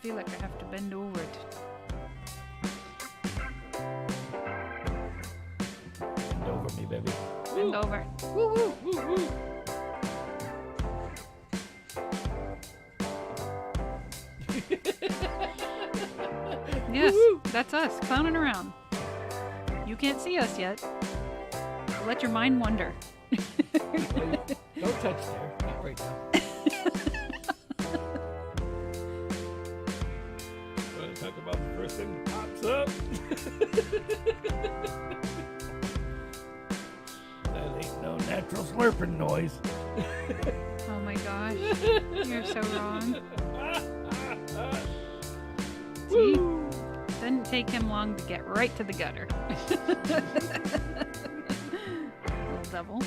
feel like I have to bend over it. Bend over me, baby. Bend over. Woo woo. Woo, woo. Yes, Woo-hoo. that's us clowning around. You can't see us yet. Let your mind wander. Don't touch there. Not right now. Want to talk about the first thing that pops up? That ain't no natural slurping noise. Oh my gosh. You're so wrong. See? Didn't take him long to get right to the gutter. Little devil.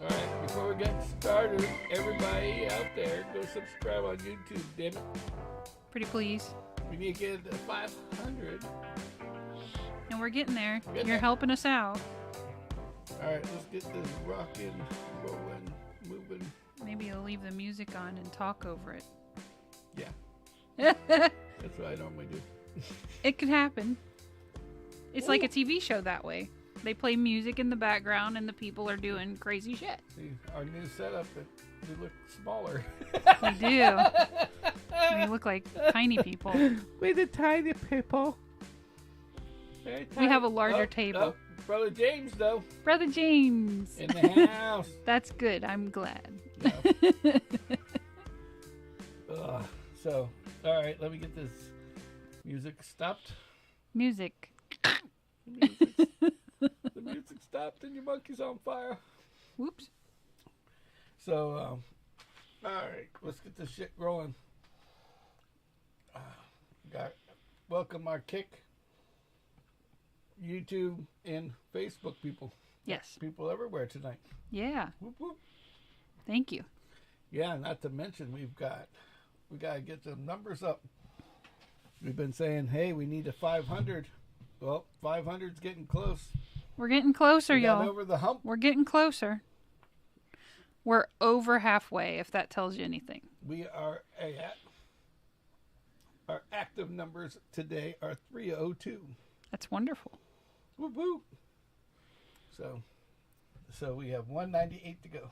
Alright, before we get started, everybody out there, go subscribe on YouTube, damn it. Pretty please. We need to get to 500. And we're getting there. Getting You're there. helping us out. Alright, let's get this rocking, rolling, moving. Maybe you'll leave the music on and talk over it. Yeah, that's what I normally do. It could happen. It's like a TV show that way. They play music in the background and the people are doing crazy shit. See, our new setup, we look smaller. We do. We look like tiny people. We're the tiny people. Very We tiny. have a larger table. Oh, Brother James, though, Brother James. in the house. That's good. I'm glad. Yeah. So, all right, let me get this music stopped. Music. The music stopped and your monkey's on fire. Whoops. So, all right, let's get this shit rolling. Welcome our Kick, YouTube, and Facebook people. Yes. People everywhere tonight. Yeah. Whoop, whoop. Thank you. Yeah, not to mention we got to get the numbers up. We've been saying, hey, we need a 500. Well, 500's getting close. We're getting closer, We got y'all. over the hump. We're getting closer. We're over halfway, if that tells you anything. We are at our active numbers today are 302. That's wonderful. Whoop whoop. So we have 198 to go.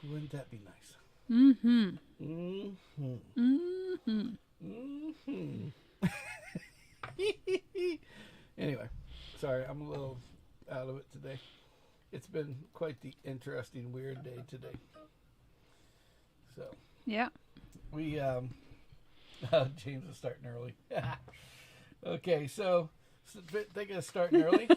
Wouldn't that be nice? Mm-hmm. Mm-hmm. Mm-hmm. Mm-hmm. Anyway, sorry, I'm a little out of it today. It's been quite the interesting, weird day today. So Yeah. we James is starting early. Okay, so thinking of starting early.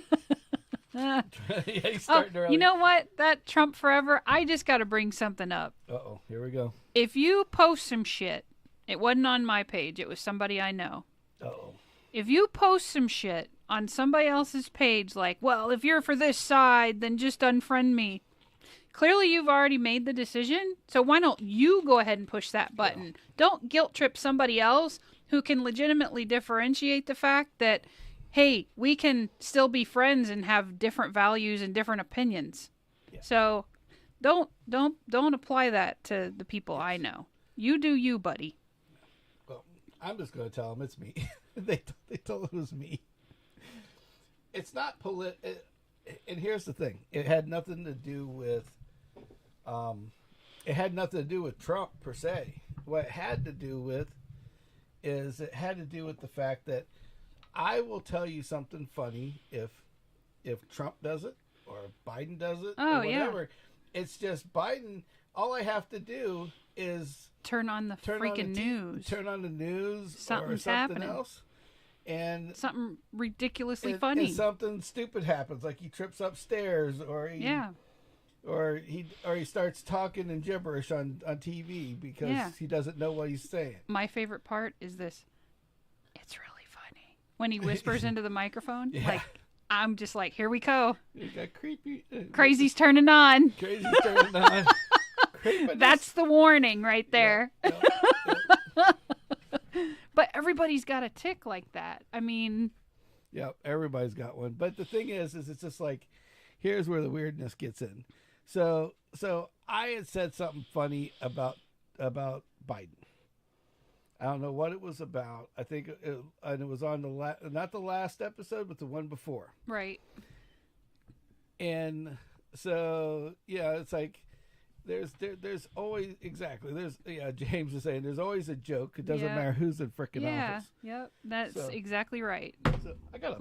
Yeah, he's starting early. You know what? That Trump forever, I just got to bring something up. Uh-oh, here we go. If you post some shit, it wasn't on my page, it was somebody I know. Uh-oh. If you post some shit on somebody else's page, like, well, if you're for this side, then just unfriend me. Clearly, you've already made the decision, so why don't you go ahead and push that button? Yeah. Don't guilt trip somebody else who can legitimately differentiate the fact that, hey, we can still be friends and have different values and different opinions. Yeah. So don't apply that to the people I know. You do you, buddy. Well, I'm just going to tell them it's me. They told it was me. It's not and here's the thing. It had nothing to do with Trump per se. What it had to do with is it had to do with the fact that I will tell you something funny if Trump does it or Biden does it or whatever. Yeah. It's just Biden. All I have to do is turn on the news. Turn on the news Something's or something happening. Else. And something ridiculously funny. And something stupid happens, like he trips upstairs or he starts talking in gibberish on TV because he doesn't know what he's saying. My favorite part is this. It's really funny when he whispers into the microphone. Yeah. Like, I'm just like, here we go. You got creepy. Crazy's turning on. Crazy's turning on. That's the warning right there. Yeah. But everybody's got a tick like that. I mean, yeah, everybody's got one. But the thing is it's just like, here's where the weirdness gets in. So I had said something funny about Biden. I don't know what it was about. I think and it was on not the last episode, but the one before. Right. And so, yeah, it's like there's always James is saying there's always a joke. It doesn't matter who's in frickin' office. Yep. That's exactly right. So I got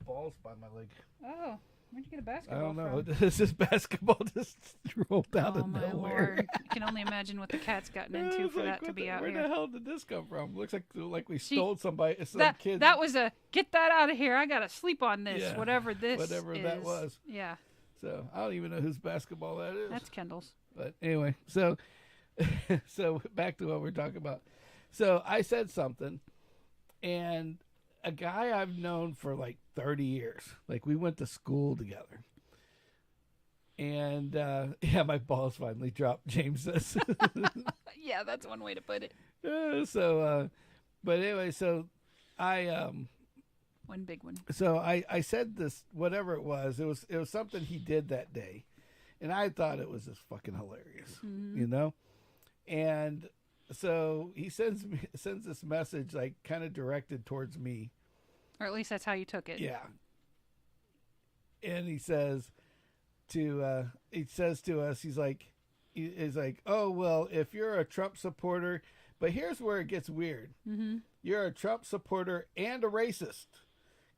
balls by my leg. Oh, where'd you get a basketball I don't know. from? This is basketball just rolled out of my nowhere. Lord. I can only imagine what the cat's gotten into for that to be out where here. the hell did this come from? Looks like we stole some kids. That was get that out of here. I gotta sleep on this. Yeah, whatever that was. Yeah. So I don't even know whose basketball that is. That's Kendall's. But anyway, so back to what we're talking about. So I said something, and a guy I've known for like 30 years. Like we went to school together. And my balls finally dropped, James says. Yeah, that's one way to put it. But anyway, so I one big one. So I said this, whatever it was something he did that day, and I thought it was just fucking hilarious, you know. And so he sends this message like kind of directed towards me, or at least that's how you took it. Yeah. And he says to us, he's like, oh well, if you're a Trump supporter, but here's where it gets weird. Mm-hmm. You're a Trump supporter and a racist.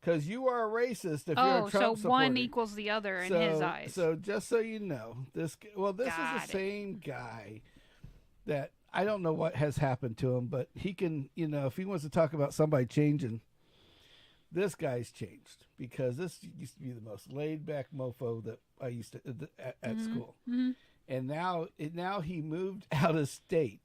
Because you are a racist if you're a Trump supporter. So one equals the other in his eyes. So just so you know, this is the same guy that I don't know what has happened to him, but he can, if he wants to talk about somebody changing, this guy's changed. Because this used to be the most laid-back mofo that I used to at school. Mm-hmm. And now he moved out of state.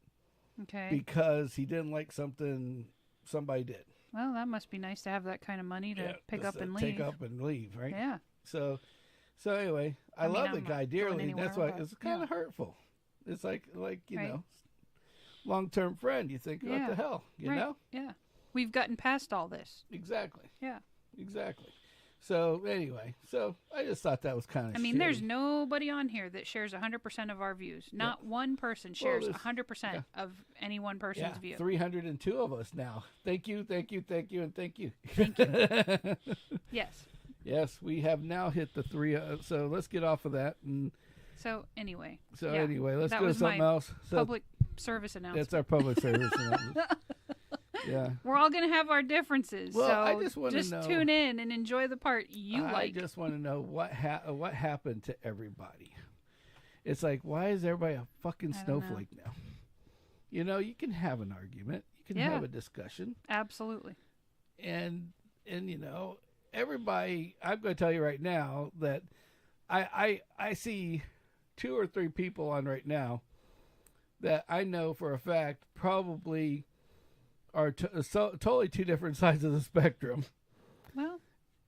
Okay. Because he didn't like something somebody did. Well, that must be nice to have that kind of money to pick up and leave. Take up and leave, right? Yeah. So anyway, I love the guy dearly. That's why it's kind of hurtful. It's like know, long-term friend. You think, what the hell, you know? Yeah. We've gotten past all this. Exactly. Yeah. Exactly. So anyway, I just thought that was kind of. I mean, there's nobody on here that shares 100% of our views. Not one person shares 100% of any one person's view. 302 of us now. Thank you, and thank you. Thank you. Yes. Yes, we have now hit the 3. So let's get off of that. And anyway, let's go to something else. Public service announcement. That's our public service announcement. Yeah, we're all gonna have our differences. Well, so I just want to know. Tune in and enjoy the part you like. I just want to know what happened to everybody. It's like, why is everybody a fucking snowflake now? You can have an argument, you can have a discussion, absolutely, and everybody. I'm going to tell you right now that I see 2 or 3 people on right now that I know for a fact probably are totally 2 different sides of the spectrum. Well,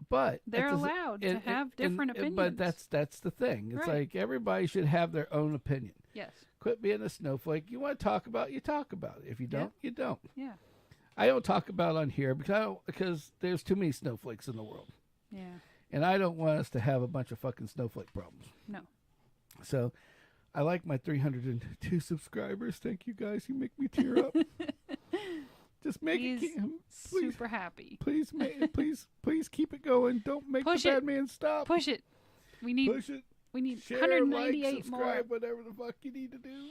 but they're allowed to have different opinions. But that's the thing. It's like everybody should have their own opinion. Yes. Quit being a snowflake. You want to talk about it, you talk about it. If you don't, you don't. Yeah. I don't talk about it on here because there's too many snowflakes in the world. Yeah. And I don't want us to have a bunch of fucking snowflake problems. No. So I like my 302 subscribers. Thank you guys. You make me tear up. Just make it super happy. Please keep it going. Don't make the bad man stop. Push it. We need push it. We need Share, 198 like, subscribe, more. Whatever the fuck you need to do.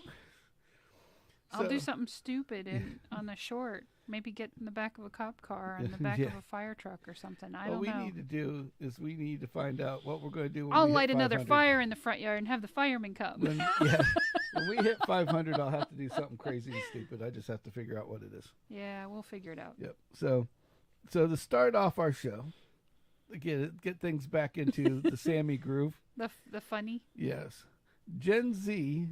I'll do something stupid on the short. Maybe get in the back of a cop car or in the back of a fire truck or something. I don't know. What we need to do is we need to find out what we're going to do. I'll light another fire in the front yard and have the firemen come. When we hit 500, I'll have to do something crazy and stupid. I just have to figure out what it is. Yeah, we'll figure it out. Yep. So to start off our show, get things back into the Sammy groove. The funny. Yes. Gen Z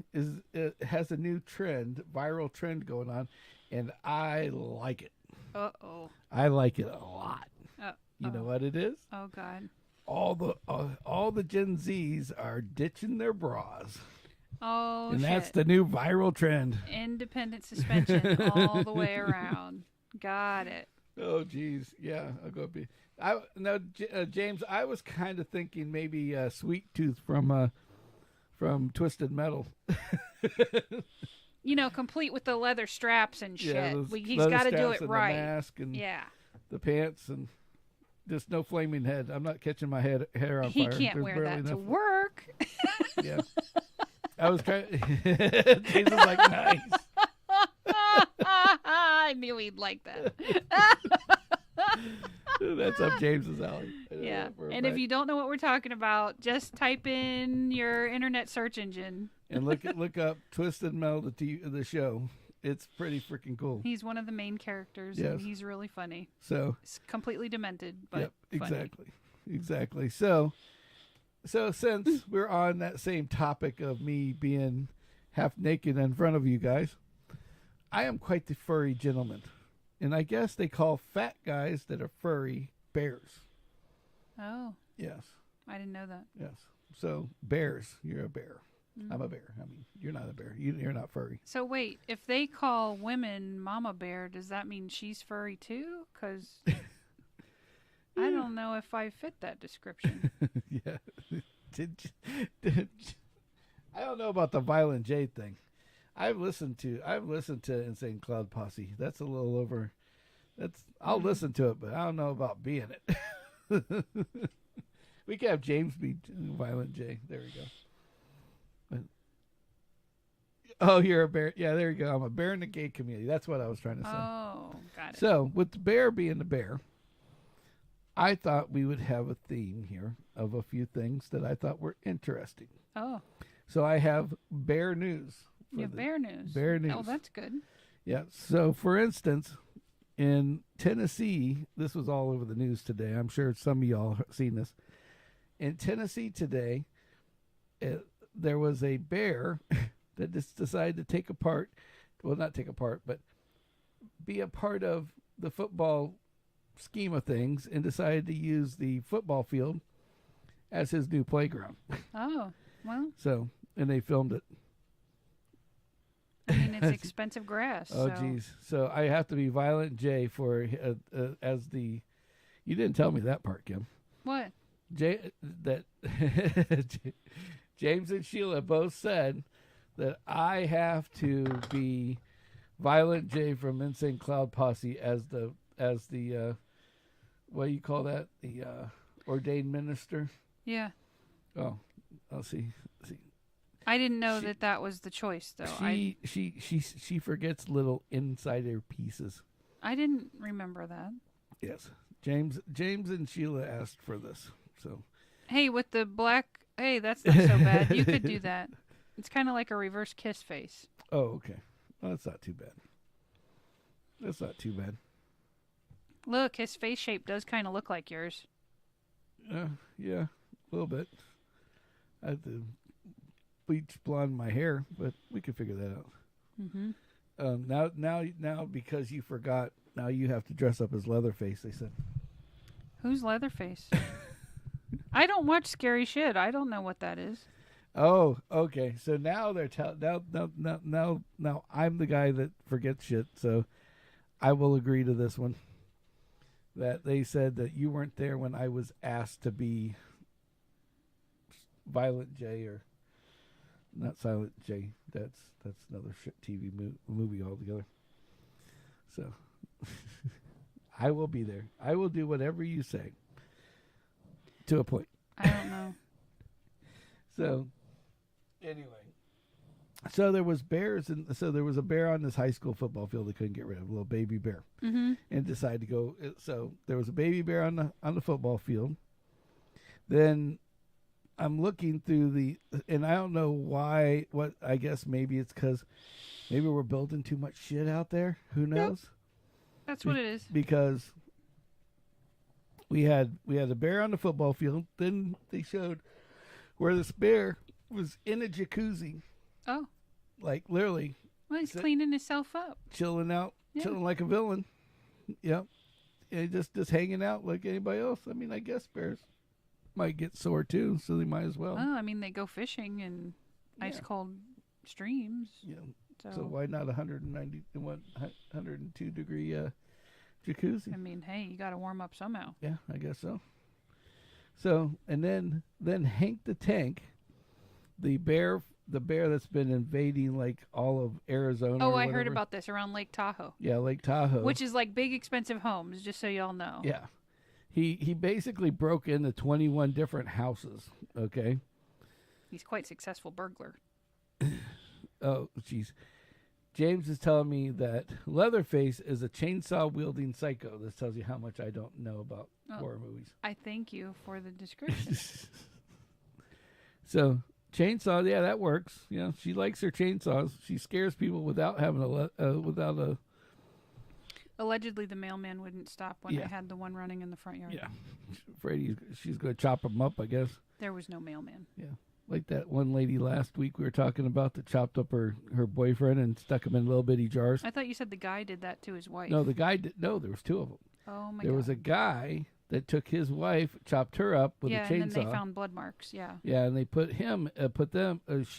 has a new viral trend going on, and I like it. Uh-oh. I like it a lot. You know what it is? Oh God. All the Gen Zs are ditching their bras. Oh, and that's the new viral trend. Independent suspension all the way around. Got it. Oh, geez. Yeah, I'll go be. James, I was kind of thinking maybe Sweet Tooth from Twisted Metal. complete with the leather straps and shit. Yeah, those He's leather got to do straps it and right. The mask and Yeah. the pants and just no flaming head. I'm not catching my hair on He fire. can't There's wear barely that to enough. work. Yeah. I was kind of... James was like, nice. I knew he'd like that. That's up James's alley. Yeah. And if you don't know what we're talking about, just type in your internet search engine. And look up Twisted Metal, the show. It's pretty freaking cool. He's one of the main characters, Yes. and he's really funny. So It's completely demented, but yep, funny. exactly. So since we're on that same topic of me being half naked in front of you guys, I am quite the furry gentleman. And I guess they call fat guys that are furry bears. Oh, Yes. I didn't know that. Yes. So bears, you're a bear. I'm a bear. I mean, you're not a bear. You're not furry. So wait, if they call women mama bear, does that mean she's furry too? Because I don't know if I fit that description. Yeah. I don't know about the Violent J thing. I've listened to Insane Cloud Posse. That's a little over. I'll listen to it, but I don't know about being it. We could have James be Violent J. There we go. Oh, you're a bear. Yeah, there you go. I'm a bear in the gay community. That's what I was trying to say. Oh, got it. So, with the bear being the bear, I thought we would have a theme here of a few things that I thought were interesting. Oh, So, I have bear news. you have bear news. Bear news. Oh, that's good. Yeah. So, for instance, in Tennessee, this was all over the news today. I'm sure some of y'all have seen this. In Tennessee today, there was a bear that just decided to take apart, well, not take apart, but be a part of the football scheme of things and decided to use the football field as his new playground. Oh, well, So, and they filmed it. I mean, it's expensive grass. Oh, so. geez. So I have to be Violent J for as the. You didn't tell me that part, Kim. What? James and Sheila both said that I have to be Violent J from Insane Cloud Posse as the what do you call that? The ordained minister. Yeah. Oh, I'll see. I didn't know that was the choice, though. She forgets little insider pieces. I didn't remember that. Yes, James and Sheila asked for this. So, hey, with the black, hey, that's not so bad. You could do that. It's kind of like a reverse kiss face. oh, okay. Well, that's not too bad. That's not too bad. Look, his face shape does kind of look like yours. Yeah, a little bit. I have to bleach blonde my hair, but we could figure that out. Mm-hmm. Now, because you forgot, now you have to dress up as Leatherface. They said. Who's Leatherface? I don't watch scary shit. I don't know what that is. Oh, okay. So now they're now I'm the guy that forgets shit. So I will agree to this one. That they said that you weren't there when I was asked to be Violent J or not Silent J. That's another shit TV movie altogether. So I will be there. I will do whatever you say. To a point. I don't know. So anyway, so there was bears, and so there was a bear on this high school football field they couldn't get rid of, a little baby bear, and decided to go. So there was a baby bear on the football field. Then I'm looking through and I don't know why. What I guess maybe it's because maybe we're building too much shit out there. Who knows? Yep. That's what it is. Because we had a bear on the football field. Then they showed where this bear was in a jacuzzi. Oh. Like literally. Well, he's cleaning himself up. Chilling out. Yeah. Chilling like a villain. Yep. And just hanging out like anybody else. I mean, I guess bears might get sore too, so they might as well. Well, I mean, they go fishing in ice cold streams. Yeah. So why not 102 degree jacuzzi? I mean, hey, you got to warm up somehow. Yeah, I guess so. So, and then Hank the Tank, the bear the bear that's been invading like all of Arizona. Oh, or I heard whatever. about this around Lake Tahoe. Yeah, Lake Tahoe. Which is like big, expensive homes, just so y'all know. Yeah. He basically broke into 21 different houses, okay? He's quite a successful burglar. Oh, jeez. James is telling me that Leatherface is a chainsaw-wielding psycho. This tells you how much I don't know about horror movies. I thank you for the description. So, chainsaw, yeah, that works. You know, she likes her chainsaws. She scares people without having without a... Allegedly, the mailman wouldn't stop when Yeah. I had the one running in the front yard. Yeah. Afraid she's going to chop him up, I guess. There was no mailman. Yeah. Like that one lady last week we were talking about that chopped up her boyfriend and stuck him in little bitty jars. I thought you said the guy did that to his wife. No, the guy did. No, there was two of them. Oh, my God. There was a guy that took his wife, chopped her up with a chainsaw. and then they found blood marks. Yeah. Yeah, and they put him,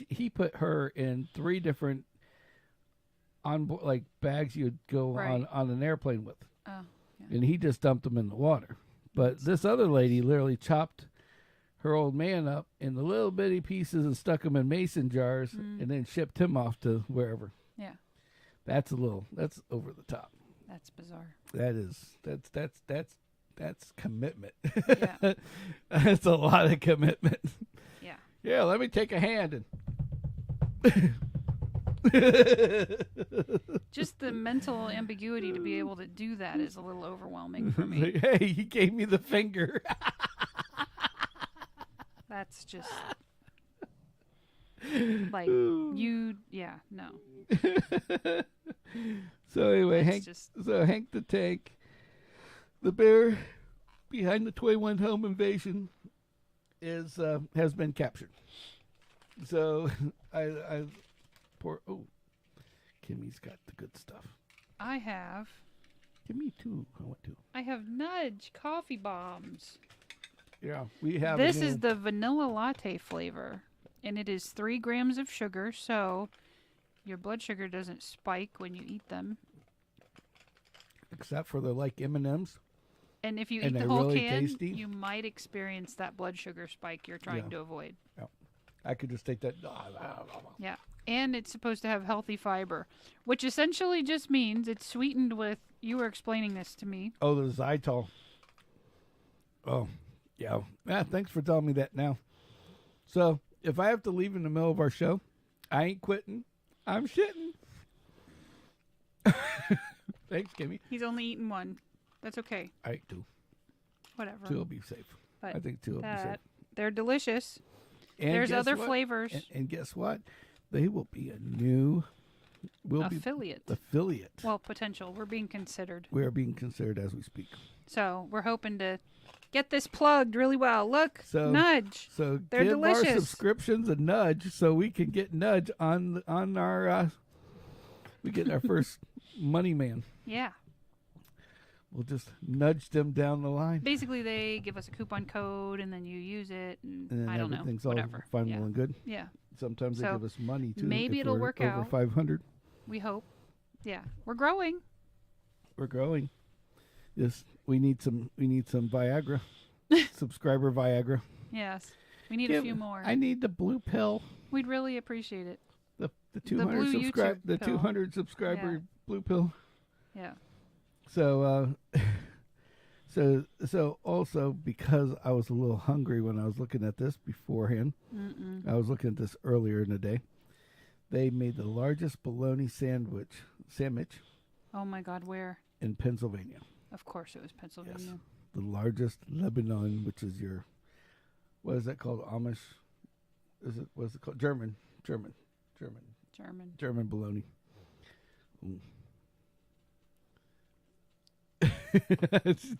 he put her in 3 different like bags you'd go Right. on an airplane with. Oh, yeah. And he just dumped them in the water. But this other lady literally chopped her old man up in the little bitty pieces and stuck him in mason jars and then shipped him off to wherever. Yeah. That's over the top. That's bizarre. That's commitment. Yeah. That's a lot of commitment. Yeah. Yeah, let me take a hand Just the mental ambiguity to be able to do that is a little overwhelming for me. Like, hey, he gave me the finger. That's just like no. So anyway, That's Hank the Tank, the bear behind the 21 home invasion, has been captured. So Kimmy's got the good stuff. I have Give me 2. I want 2. I have Nudge coffee bombs. Yeah, we have. This is the vanilla latte flavor, and it is 3 grams of sugar, so your blood sugar doesn't spike when you eat them. Except for the like M&Ms. And if you And eat the they're whole really can, tasty. you might experience that blood sugar spike you're trying to avoid. I could just take that. Yeah. And it's supposed to have healthy fiber, which essentially just means it's sweetened with, you were explaining this to me. Oh, the xylitol. Oh, yeah. Thanks for telling me that now. So, if I have to leave in the middle of our show, I ain't quitting. I'm shitting. Thanks, Kimmy. He's only eaten 1. That's okay. I ate 2. Whatever. 2 will be safe. But I think 2 will be safe. They're delicious. And There's guess other what? flavors. And guess what? They will be a new Affiliate. affiliate. Well, potential. We're being considered. We are being considered as we speak. So we're hoping to get this plugged really well. Look, So- Nudge. So They're give our delicious. subscriptions a nudge so we can get Nudge on our we get our first money man. Yeah. We'll just nudge them down the line. Basically, they give us a coupon code, and then you use it, and And then I don't know. everything's Whatever. all fine yeah. well and good. Yeah. Sometimes they So give us money too. maybe if it'll we're work over out. 500. We hope. Yeah. We're growing. We're growing. Yes, we need some Viagra. Subscriber Viagra. Yes. We need a few more. I need the blue pill. We'd really appreciate it. The 200 blue subscribe YouTube the pill. 200 subscriber Yeah. blue pill. Yeah. So so also because I was a little hungry when I was looking at this beforehand. I was looking at this earlier in the day. They made the largest bologna sandwich Oh, my God. Where? in Pennsylvania. Of course it was Pennsylvania. Yes. The largest Lebanon, which is your, what is that called? Amish? What's it called? German bologna.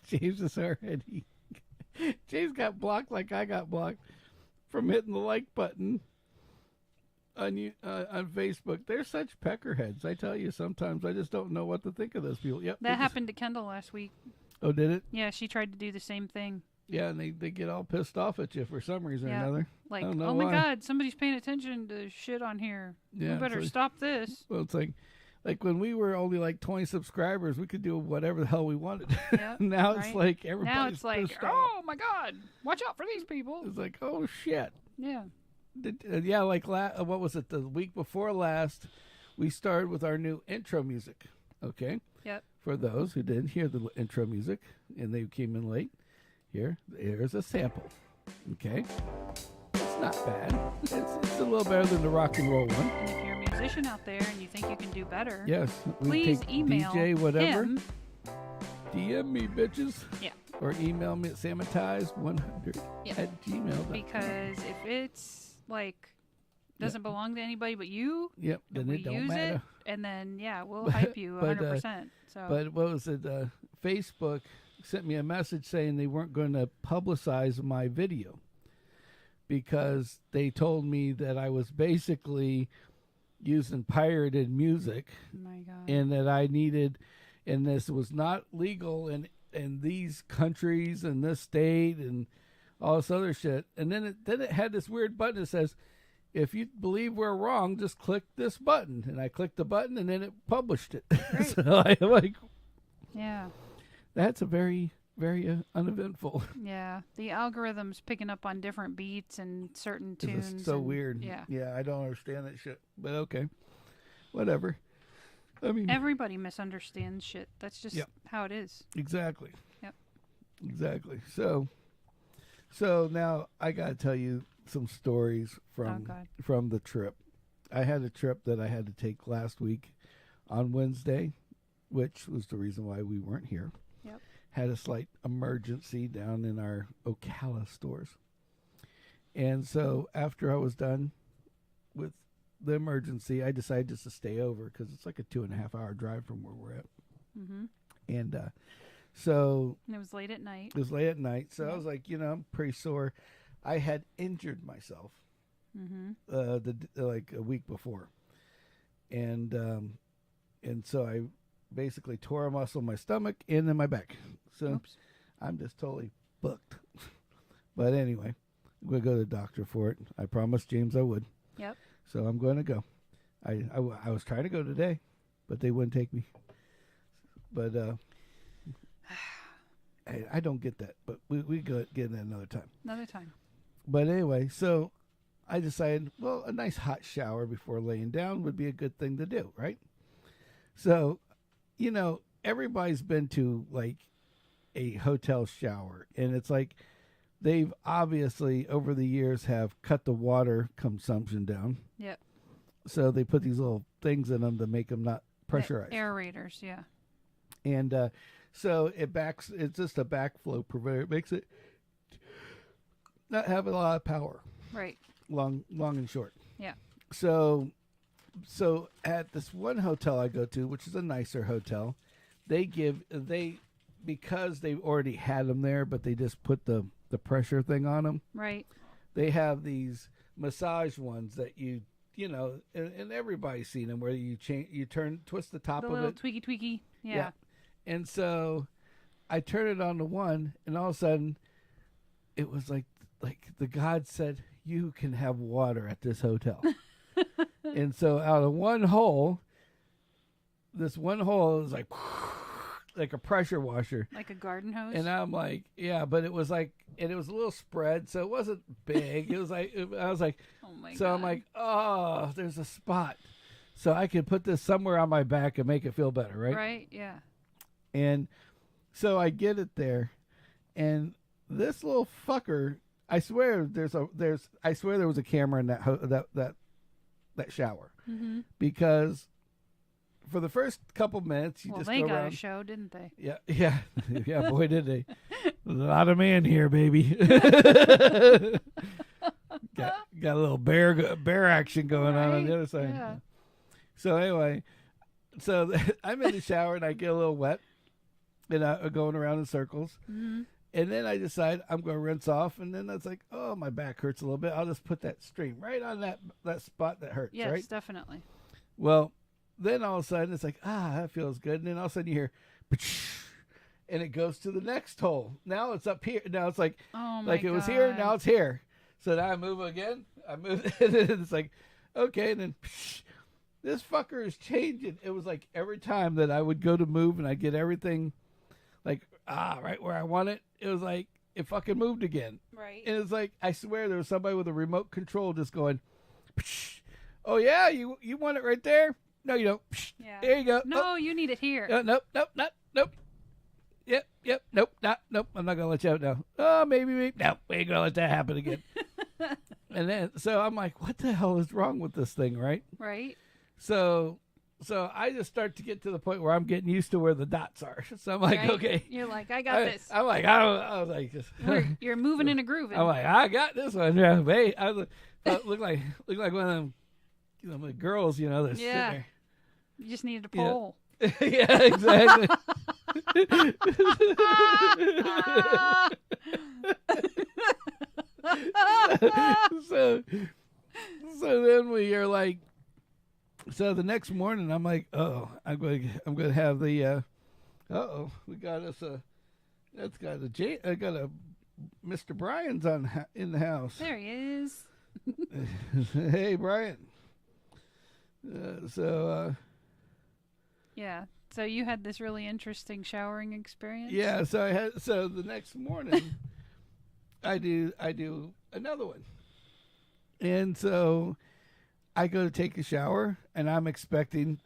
James is already. James got blocked like I got blocked from hitting the like button on Facebook. They're such peckerheads. I tell you, sometimes I just don't know what to think of those people. Yep. That happened to Kendall last week. Oh, did it? Yeah, she tried to do the same thing. Yeah, and they get all pissed off at you for some reason or another. Like, I don't know oh my why. God, somebody's paying attention to shit on here. Yeah, we better it's like- stop this. Well, it's like when we were only like 20 subscribers, we could do whatever the hell we wanted. Yep, Now right? it's like everybody's Now it's like, pissed off. oh my God, watch out for these people. It's like, oh shit. Yeah. Yeah, like what was it? The week before last, we started with our new intro music. Okay. Yep. For those who didn't hear the intro music and they came in late, here's a sample. Okay. It's not bad. It's a little better than the rock and roll one. And if you're a musician out there and you think you can do better, yes, please email DJ whatever. him. DM me, bitches. Yeah. Or email me at sammitized100 at gmail.com. Because if it's like doesn't belong to anybody but you, then it don't use matter. it, and then we'll hype you 100%. But what was it? Facebook sent me a message saying they weren't going to publicize my video because they told me that I was basically using pirated music. Oh my God. And that I needed, and this was not legal in these countries and this state and all this other shit. And then it had this weird button that says, if you believe we're wrong, just click this button. And I clicked the button, and then it published it. So I like, that's a very, very uneventful. Yeah, the algorithm's picking up on different beats and certain tunes. It's so weird. Yeah, I don't understand that shit. But okay, whatever. I mean, everybody misunderstands shit. That's just how it is. Exactly. Yep. Exactly. So now I got to tell you some stories from the trip. I had a trip that I had to take last week on Wednesday, which was the reason why we weren't here. Yep. Had a slight emergency down in our Ocala stores. And so after I was done with the emergency, I decided just to stay over because it's like a 2.5 hour drive from where we're at. Mm-hmm. And so and it was late at night. It was late at night, so I was like, I'm pretty sore. I had injured myself like a week before, and so I basically tore a muscle in my stomach and in my back. So I'm just totally booked. But anyway, I'm going to go to the doctor for it. I promised James I would. Yep. So I'm going to go. I was trying to go today, but they wouldn't take me. But I don't get that. But we go get it another time. Another time. But anyway, so I decided, well, a nice hot shower before laying down would be a good thing to do, right? So, everybody's been to like a hotel shower, and it's like they've obviously over the years have cut the water consumption down. Yep. So they put these little things in them to make them not pressurized. Aerators, yeah. And so it's just a backflow preventer. It makes it not have a lot of power. Right. Long and short. Yeah. So at this one hotel I go to, which is a nicer hotel, because they've already had them there, but they just put the pressure thing on them. Right. They have these massage ones that and everybody's seen them where you twist the top of it. The little tweaky. Yeah. And so I turn it on to one, and all of a sudden it was like the God said, you can have water at this hotel. And so out of this one hole is like a pressure washer. Like a garden hose? And I'm like, yeah, but it was like, and it was a little spread, so it wasn't big. It was like, I was like, oh my God. So I'm like, oh, there's a spot. So I could put this somewhere on my back and make it feel better, right? Right, yeah. And so I get it there, and this little fucker, I swear there was a camera in that shower, because for the first couple minutes you just they go got around. A show, didn't they? Yeah, boy did they. A lot of man here, baby. got a little bear action going on the other side. Yeah. So anyway, I'm in the shower and I get a little wet, and I'm going around in circles. Mm-hmm. And then I decide I'm going to rinse off, and then it's like, oh, my back hurts a little bit. I'll just put that stream right on that spot that hurts, yes, right? Yes, definitely. Well, then all of a sudden it's like, that feels good. And then all of a sudden you hear, and it goes to the next hole. Now it's up here. Now it's like, oh my like it was here, now it's here. So now I move again. And it's like, okay. And then this fucker is changing. It was like every time that I would go to move and I get everything like, right where I want it. It was like it fucking moved again. Right. And it's like, I swear there was somebody with a remote control just going, psh, oh yeah, you want it right there? No, you don't. Psh, Yeah. there you go. No, you need it here. Nope, nope. Yep, nope, I'm not gonna let you out now. Oh, maybe. No, we ain't gonna let that happen again. And then, so I'm like, what the hell is wrong with this thing, right? Right. So I just start to get to the point where I'm getting used to where the dots are. So I'm like, Right. okay. You're like, I got this. I'm like, I was like, just, You're moving in a groove. I'm like, I got this one. Yeah, wait, look like one of them, the girls, that's sitting there. You just needed a pole. Yeah, exactly. so then we are like, so the next morning I'm like, oh, I'm going to have the we got us I got a Mr. Brian's in the house. There he is. Hey, Brian. Yeah. So you had this really interesting showering experience? Yeah, so the next morning I do another one. And so I go to take a shower and I'm expecting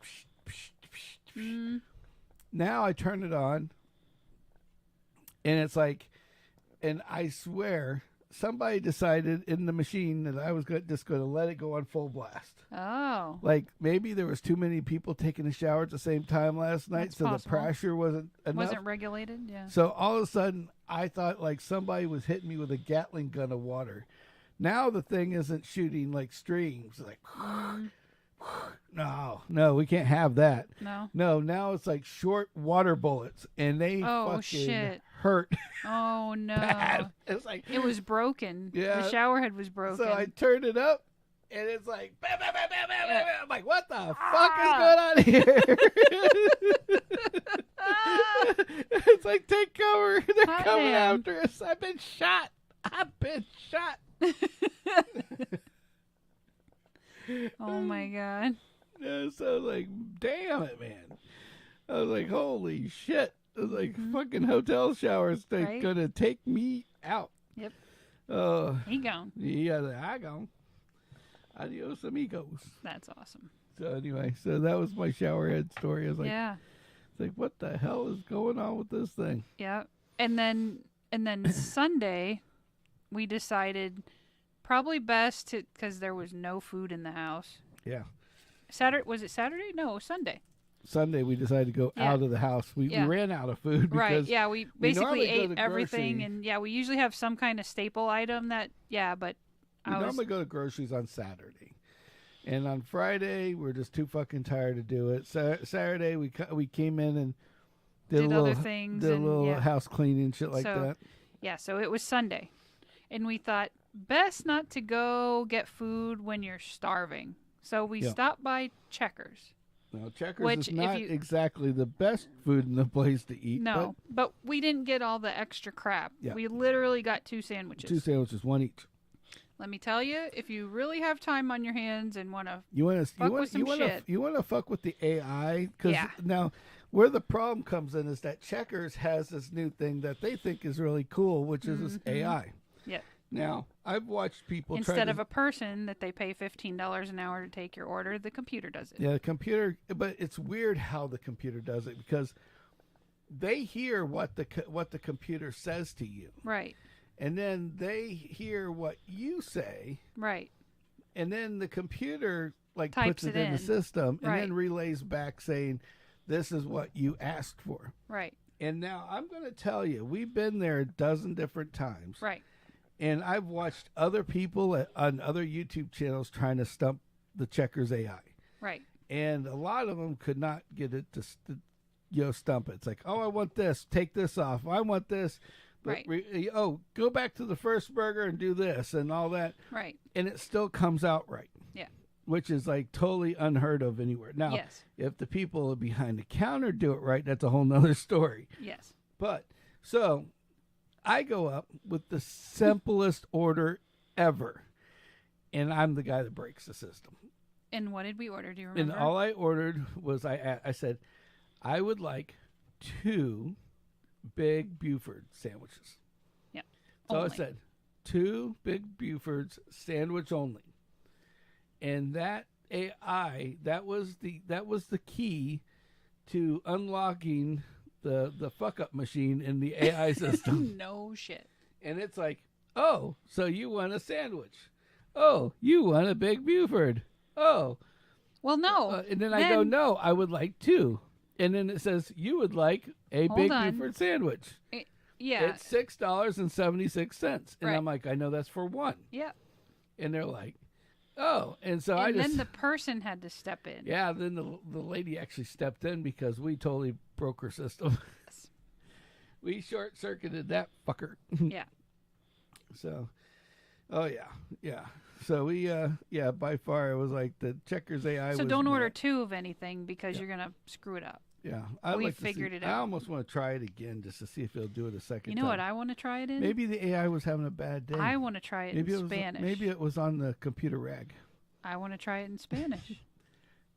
Now I turn it on and it's like, and I swear somebody decided in the machine that I was just going to let it go on full blast. Oh. Like maybe there was too many people taking a shower at the same time last night, That's so possible. the pressure wasn't enough. Wasn't regulated, yeah. So all of a sudden, I thought like somebody was hitting me with a Gatling gun of water. Now the thing isn't shooting like streams, like no, we can't have that. No, now it's like short water bullets, and they fucking hurt. Oh no! Bad. It's like it was broken. Yeah, the shower head was broken. So I turned it up, and it's like bam, bam, bam, bam, bam, bam. I'm like, what the fuck is going on here? It's like, take cover! They're coming after us. I've been shot. Oh my god. So like, damn it, man. I was like, holy shit. I was like, fucking hotel showers, they're gonna take me out. Yep. He gone. Yeah, I gone. Adios, amigos. That's awesome. So anyway, so that was my shower head story. I was like, it's like, what the hell is going on with this thing? Yeah. And then Sunday, we decided probably best to, because there was no food in the house. Yeah. Was it Saturday? No, it was Sunday. Sunday we decided to go out of the house. We ran out of food because right. Yeah, we basically ate everything, and we usually have some kind of staple item that but we normally go to groceries on Saturday, and on Friday we're just too fucking tired to do it. Saturday we came in and did other things, did a little house cleaning, shit like that. Yeah, so it was Sunday, and we thought best not to go get food when you're starving. So we stopped by Checkers. Now, Checkers is not exactly the best food in the place to eat. No, but we didn't get all the extra crap. Yeah. We literally got 2 sandwiches. 2 sandwiches, one each. Let me tell you, if you really have time on your hands and want to shit. You want to fuck with the AI? Because now, where the problem comes in is that Checkers has this new thing that they think is really cool, which is this AI. Yeah. Now, I've watched people instead of a person that they pay $15 an hour to take your order, the computer does it. Yeah, the computer, but it's weird how the computer does it because they hear what the computer says to you. Right. And then they hear what you say. Right. And then the computer types puts it in the system and then relays back saying, this is what you asked for. Right. And now I'm going to tell you, we've been there a dozen different times. Right. And I've watched other people on other YouTube channels trying to stump the Checkers AI. Right. And a lot of them could not get it to stump it. It's like, oh, I want this. Take this off. I want this. But go back to the first burger and do this and all that. Right. And it still comes out right. Yeah. Which is like totally unheard of anywhere. Now, if the people behind the counter do it right, that's a whole nother story. Yes. But, so I go up with the simplest order ever, and I'm the guy that breaks the system. And what did we order? Do you remember? And all I ordered was I said, I would like 2 big Buford sandwiches. Yeah. So only. I said 2 Big Bufords, sandwich only. And that AI, that was the key to unlocking the fuck up machine in the AI system. No shit. And it's like, oh, so you want a sandwich? Oh, you want a Big Buford? Oh, Well, no. and then I go, no, I would like 2. And then it says you would like a Hold Big on. Buford sandwich. Yeah. It's $6.76, and Right. I'm like, I know that's for 1. Yep. And they're like, oh, and so And I just then the person had to step in. yeah. Then the lady actually stepped in because we totally broke her system. We short circuited that fucker. Yeah. So, oh yeah. So we by far it was like the Checkers AI. So was don't order mad. 2 of anything because you're gonna screw it up. Yeah, We like to figured see, it I out. almost want to try it again just to see if it'll do it a second. You know time. what I want to try it in? Maybe the AI was having a bad day. I want to try it maybe in it was Spanish. maybe it was on the computer rag. I want to try it in Spanish.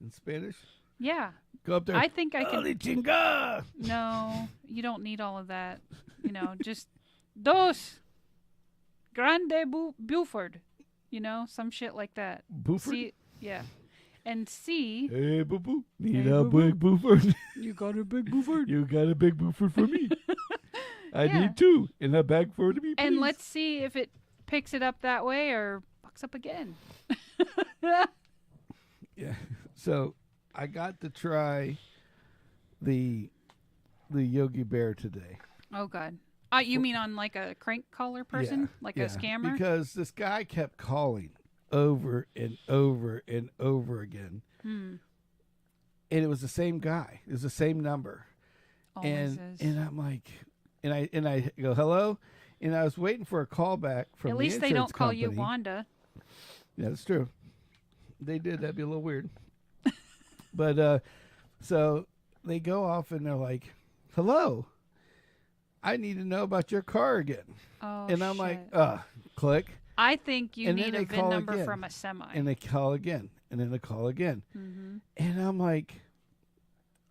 In Spanish. Yeah. Go up there. I think I can. Holy chinga! No, you don't need all of that. You know, just dos grande Buford. You know, some shit like that. Buford? See, yeah. And C. Hey, boo boo. Need Hey, a boo-boo. big Buford. You got a big Buford. You got a big Buford for me. I Yeah. need 2 in a bag for me, please. And let's see if it picks it up that way or fucks up again. Yeah. So I got to try the Yogi Bear today. Oh God. You mean on like a crank caller person, Yeah, like yeah, a scammer? Because this guy kept calling over and over and over again, Hmm. and it was the same guy. It was the same number, Always and is. I'm like, and I go hello, and I was waiting for a call back from At the least they insurance don't call you company. Wanda. Yeah, that's true. They did. That'd be a little weird. But so they go off and they're like, hello, I need to know about your car again. Oh, And I'm shit. like, click. I think you and then need they a VIN call number again. from a semi. And they call again. And then they call again. Mm-hmm. And I'm like,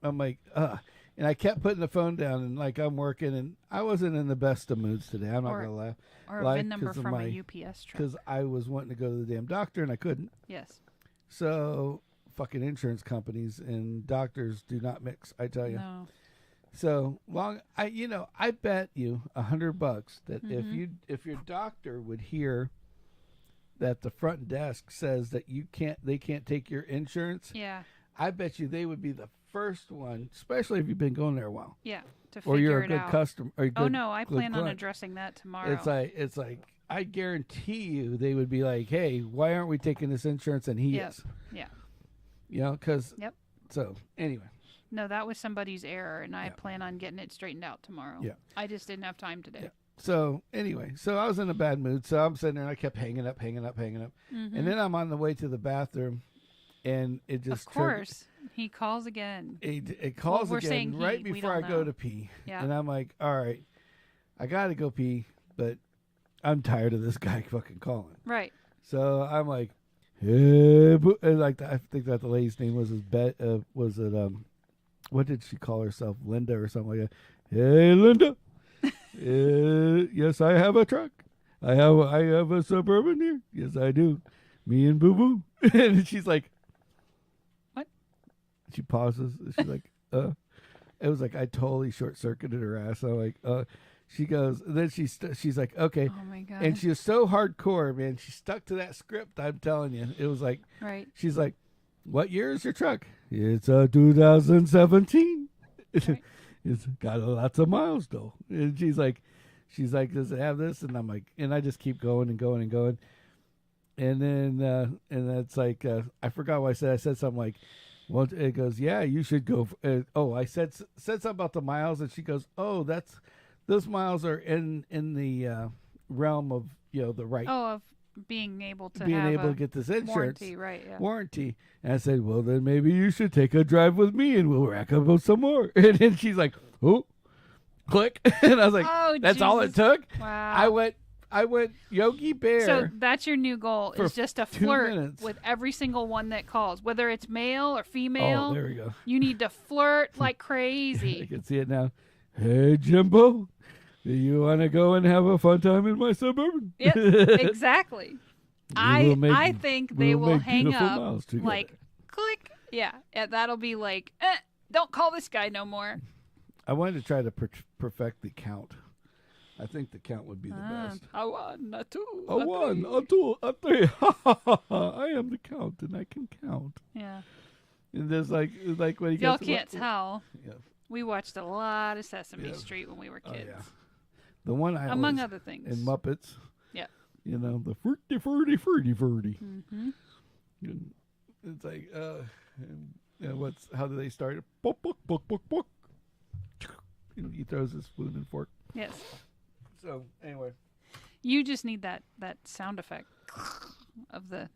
and I kept putting the phone down and like I'm working and I wasn't in the best of moods today. I'm not Or- going to laugh. Or a Like, VIN number 'cause of from my- a UPS truck. Because I was wanting to go to the damn doctor and I couldn't. Yes. So fucking insurance companies and doctors do not mix, I tell you. No. So I bet you $100 that Mhm. if your doctor would hear that the front desk says that they can't take your insurance, Yeah. I bet you they would be the first one, especially if you've been going there a while, Yeah. To or figure you're a it good out. customer. Or Oh good, no, I good plan on client. addressing that tomorrow. It's like I guarantee you they would be like, hey, why aren't we taking this insurance? And he Yep. is, Yeah. because Yep. So anyway. No, that was somebody's error, and I Yeah. plan on getting it straightened out tomorrow. Yeah. I just didn't have time today. Yeah. So anyway, so I was in a bad mood. So I'm sitting there and I kept hanging up. Mhm. And then I'm on the way to the bathroom and it just Of course, he calls again. it calls we're again saying right he, we before I don't go know. to pee. Yeah. And I'm like, all right, I got to go pee, but I'm tired of this guy fucking calling. Right. So I'm like, hey, and like I think that the lady's name was what did she call herself? Linda or something like that. Hey, Linda. Yes, I have a truck. I have a Suburban here. Yes, I do. Me and Boo Boo. And she's like, What? She pauses. She's like, It was like I totally short circuited her ass. I'm like, She goes. Then she's like, okay. Oh my god. And she was so hardcore, man. She stuck to that script. I'm telling you, it was like, right. she's like, what year is your truck? It's a 2017. Right. It's got lots of miles though. And she's like, does it have this? And I'm like, and I just keep going and going and going. And then, and that's like, I forgot what I said. I said something like, well, it goes, yeah, you should go. I said something about the miles, and she goes, oh, those miles are in the realm of the right. Oh, of being able to being have able a to get this insurance warranty, right? Yeah. warranty. And I said, well, then maybe you should take a drive with me and we'll rack up some more. And then she's like, oh, click. And I was like, Oh, that's all it Jesus. took. Wow. I went Yogi Bear. So that's your new goal, for is just to 2 flirt minutes. with every single one that calls, whether it's male or female. Oh, there we go. You need to flirt like I crazy. can see it now. Hey, Jimbo, You want to go and have a fun time in my Suburban? Yep, exactly. I think they will make hang beautiful up miles together. like click. Yeah, that'll be like, don't call this guy no more. I wanted to try to perfect the count. I think the count would be the best. A one, a two, A one, a two, a three. I am the count, and I can count. Yeah. And there's like when he Y'all gets can't tell. Yeah. We watched a lot of Sesame Yeah. Street when we were kids. Oh, yeah. The one I among always, other things. and Muppets. Yeah. You know, the fruity, fruity, fruity, fruity. Mm-hmm. And it's like, how do they start it? Book, book, book, book, book. And he throws his spoon and fork. Yes. So, anyway. You just need that sound effect of the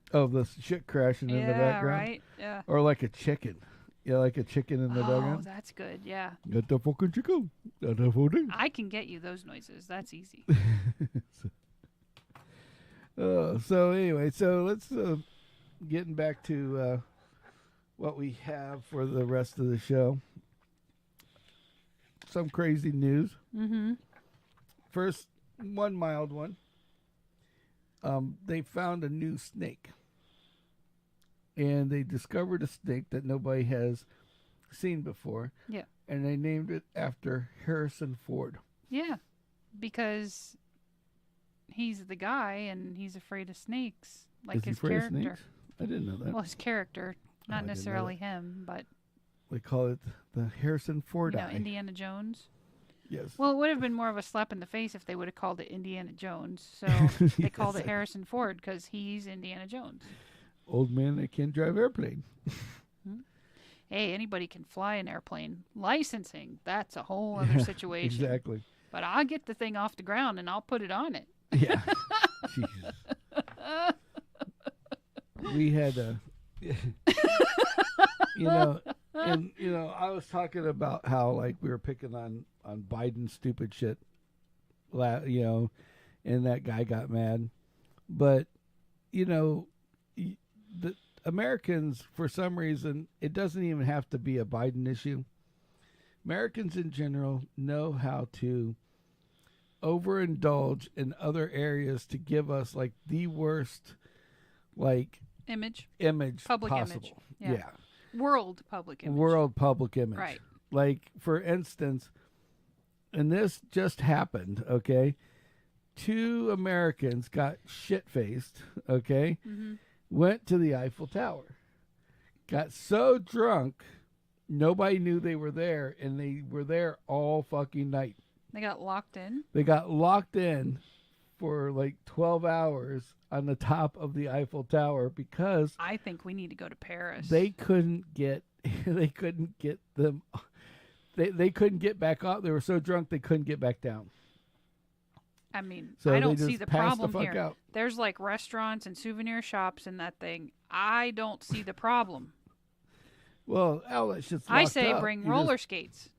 shit crashing in the background. Right? Yeah. Or like a chicken. Yeah, like a chicken in the background. Oh, that's good. Yeah. Got the fucking chicken. Got the fucking. I can get you those noises. That's easy. So anyway, let's getting back to what we have for the rest of the show. Some crazy news. Mm-hmm. First, one mild one. They found a new snake. And they discovered a snake that nobody has seen before. Yeah. And they named it after Harrison Ford. Yeah. Because he's the guy and he's afraid of snakes. Like Is he his afraid of character. snakes? I didn't know that. Well, his character. I Not didn't know necessarily him, but They call it the Harrison Ford eye. Indiana Jones. Yes. Well, it would have been more of a slap in the face if they would have called it Indiana Jones. So they called it Harrison Ford because he's Indiana Jones. Old man that can't drive airplane. Hey, anybody can fly an airplane. Licensing, that's a whole other situation. Exactly. But I'll get the thing off the ground and I'll put it on it. Yeah. Jesus. We had a, I was talking about how like we were picking on Biden's stupid shit, and that guy got mad, but the Americans, for some reason, it doesn't even have to be a Biden issue. Americans in general know how to overindulge in other areas to give us like the worst, like image possible. public image. Yeah. World public image. World public image. Right. Like, for instance, and this just happened, okay? 2 Americans got shit-faced, okay? Mm-hmm. Went to the Eiffel Tower. Got so drunk, nobody knew they were there, and they were there all fucking night. They got locked in? They got locked in for like 12 hours on the top of the Eiffel Tower because I think we need to go to Paris. they couldn't get them they couldn't get back up. They were so drunk they couldn't get back down. I mean, So I they don't just see the passed problem the fuck here. out. There's like restaurants and souvenir shops in that thing. I don't see the problem. Well, all that shit's I locked say up. bring You roller skates.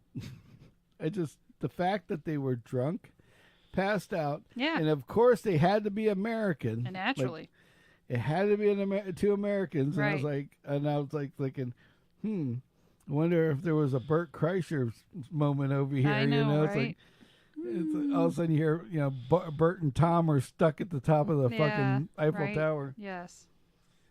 the fact that they were drunk, passed out, Yeah. and of course they had to be American. And naturally. Like, it had to be 2 Americans, and Right. I was like thinking, I wonder if there was a Bert Kreischer moment over here. I know, It's right? like all of a sudden you hear, Bert and Tom are stuck at the top of the fucking Eiffel right. Tower. Yes.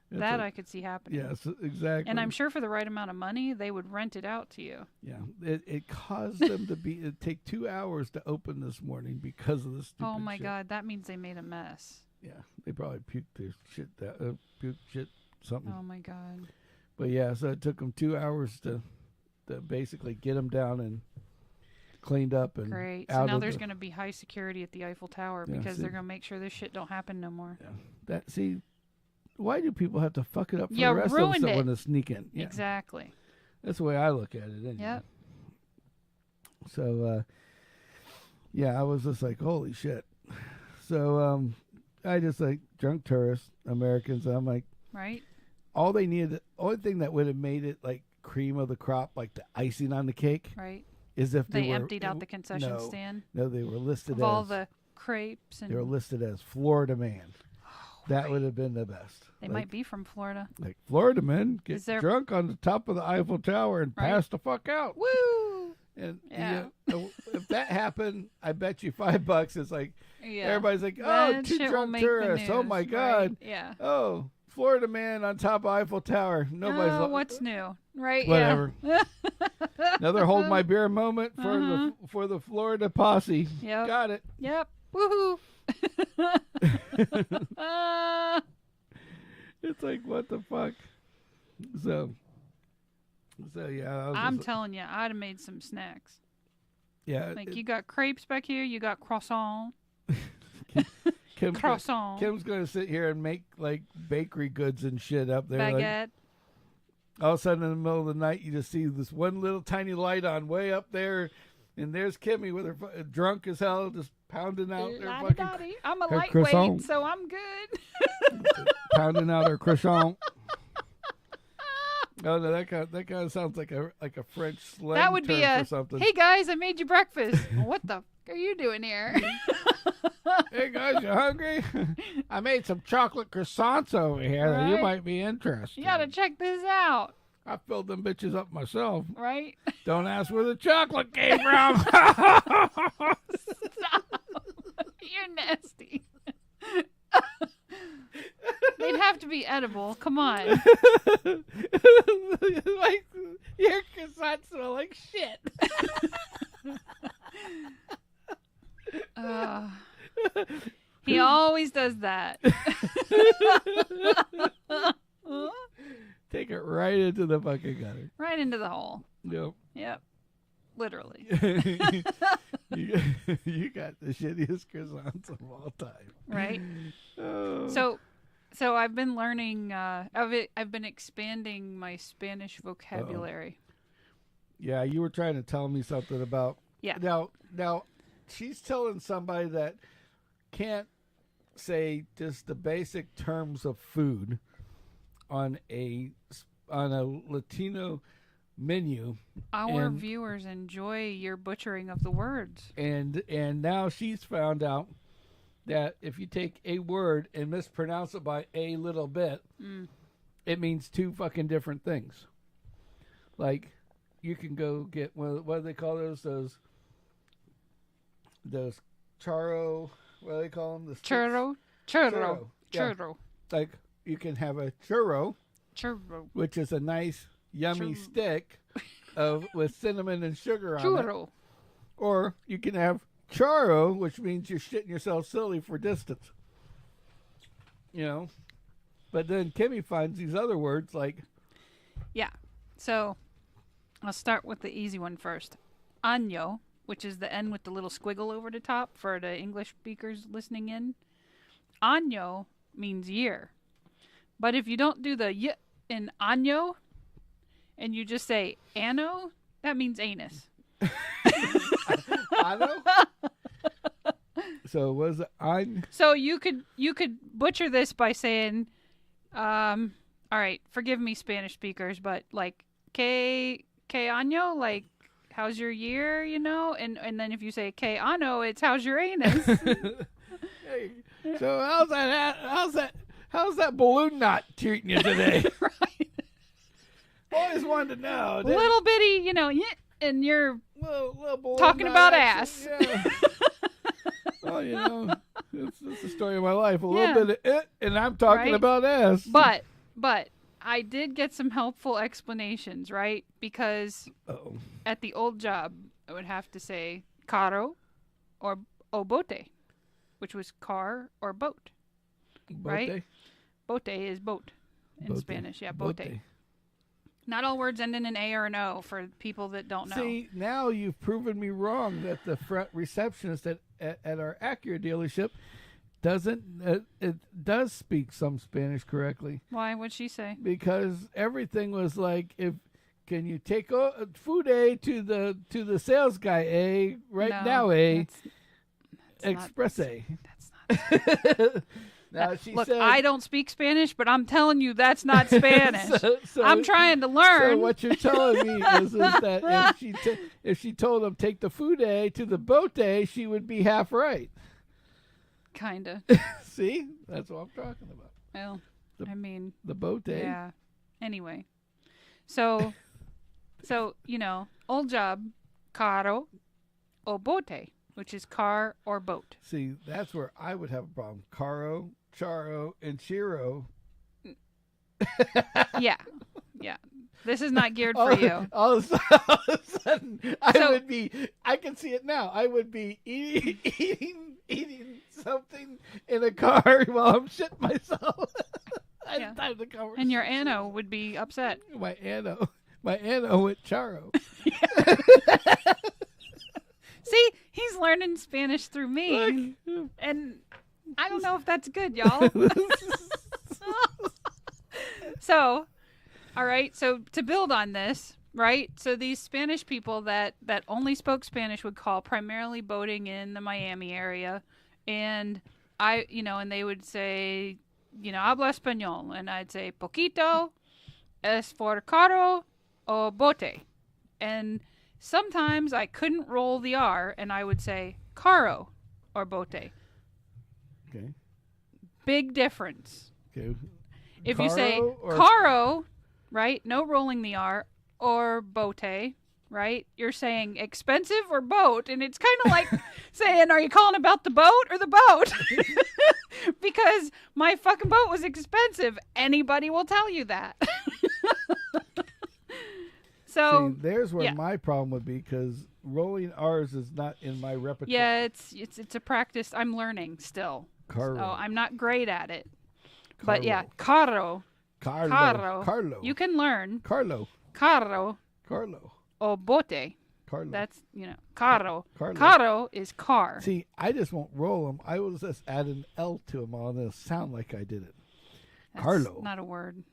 It's That like- I could see happening. Yes, exactly. And I'm sure for the right amount of money, they would rent it out to you. Yeah, it caused them to take 2 hours to open this morning because of this stupid Oh my shit. God, that means they made a mess. Yeah, they probably puked their shit, puked shit, something. Oh my God. But yeah, so it took them 2 hours to basically get them down and cleaned up and Great. So out now of there's the- going to be high security at the Eiffel Tower Yeah, because see. they're going to make sure this shit don't happen no more. Yeah, why do people have to fuck it up for Yeah, the rest of us ruined that it. want to sneak in? Yeah, Exactly. that's the way I look at it. Anyway. Yep. So, I was just like, holy shit. So, I just like drunk tourists, Americans. And I'm like, Right? only thing that would have made it like cream of the crop, like the icing on the cake, Right. is if They were, emptied out the concession stand No, they were listed of as all the crepes and they were listed as Florida man. That would have been the best. they might be from Florida. Like Florida men Is get there- drunk on the top of the Eiffel Tower and Right. pass the fuck out. Woo! And Yeah. if that happened, I bet you $5. It's like Yeah. everybody's like, "Oh, That two shit will drunk make the tourists! Oh news, my right? God! Yeah. Oh, Florida man on top of Eiffel Tower. Nobody's Oh, what's new? Right? whatever." Yeah. Another hold my beer moment for the Florida posse. Yep. Got it. Yep. Woohoo. It's like, what the fuck? So yeah. I'm telling you, I'd have made some snacks. Yeah. Like you got crepes back here, you got croissant. Kim's Croissant. gonna sit here and make like bakery goods and shit up there. Baguette. Like, all of a sudden, in the middle of the night, you just see this one little tiny light on way up there, and there's Kimmy with her drunk as hell, just pounding out her fucking La-di-da-di. I'm a her lightweight, croissant. so I'm good. pounding out her croissant. Oh no, that kind of sounds like a French slang That would be term for something. Hey guys, I made you breakfast. What the f- are you doing here? Hey guys, you hungry? I made some chocolate croissants over here that you Right. might be interested. You gotta check this out, I filled them bitches up myself. right? Don't ask where the chocolate came from. You're nasty. They'd have to be edible. Come on. Like, your croissants smell like shit. He always does that. Take it right into the fucking gutter. Right into the hole. Yep. Yep. Literally. you got the shittiest croissants of all time. Right? Oh. So I've been learning I've been expanding my Spanish vocabulary. Yeah, you were trying to tell me something about. Yeah. Now, she's telling somebody that can't say just the basic terms of food on a Latino menu. Our viewers enjoy your butchering of the words. And now she's found out that if you take a word and mispronounce it by a little bit, it means two fucking different things. Like, you can go get what do they call those charo? What do they call them? The sticks? Churro. Yeah. Like, you can have a churro, which is a nice yummy Churro. stick with cinnamon and sugar on it. Churro. Or you can have charo, which means you're shitting yourself silly for distance. You know? But then Kimmy finds these other words like... Yeah. So I'll start with the easy one first. Año, which is the N with the little squiggle over the top for the English speakers listening in. Año means year. But if you don't do the y in año and you just say anno, that means anus. Ano? So was it on? So you could butcher this by saying, all right, forgive me, Spanish speakers, but like que año, like how's your year, you know? And then if you say que ano, it's how's your anus. Hey, so how's that balloon knot treating you today? Right. Always wanted to know. Little bitty, you know, and you're Little balloon talking knot about action, ass. Yeah. Well, you know, it's the story of my life. A Yeah. little bit of it, and I'm talking Right. about ass. But I did get some helpful explanations, right? Because Uh-oh. at the old job, I would have to say caro or o bote, which was car or boat. Right? Bote is boat in Bote. Spanish. Yeah, bote. Not all words end in an A or an O for people that don't know. See, now you've proven me wrong that the front receptionist at our Acura dealership does speak some Spanish correctly. Why? What'd she say? Because everything was like, can you take food A to the sales guy A right No, now A that's express A. That's not. Now she Look, said, I don't speak Spanish, but I'm telling you that's not Spanish. so I'm trying to learn. So what you're telling me is that if she told him take the food A to the boat A, she would be half right. Kinda. See, that's what I'm talking about. Well, I mean, The boat A. yeah. Anyway, so you know, old job, carro o bote, which is car or boat. See, that's where I would have a problem. Caro, Charo, and Chiro. Yeah. Yeah. This is not geared for you. All of a sudden, I can see it now. I would be eating something in a car while I'm shitting myself. Yeah. And your Anno would be upset. My Anno with Charo. See, he's learning Spanish through me. Look. And I don't know if that's good, y'all. So, all right. So to build on this, right? So these Spanish people that only spoke Spanish would call primarily boating in the Miami area. And and they would say, habla español. And I'd say, poquito es for carro o bote. And sometimes I couldn't roll the R and I would say carro or bote. Okay. Big difference. Okay. If you say carro, right, no rolling the R, or bote, right, you're saying expensive or boat, and it's kind of like saying, are you calling about the boat or the boat? Because my fucking boat was expensive. Anybody will tell you that. So see, there's where my problem would be, because rolling R's is not in my repertoire. Yeah, it's a practice. I'm learning still. Carlo. So I'm not great at it. Carlo. But yeah, carro. Carlo. You can learn. Carlo. Carro. O bote. Carlo. That's, carro. Carro is car. See, I just won't roll them. I will just add an L to them all, and it'll sound like I did it. That's Carlo. Not a word.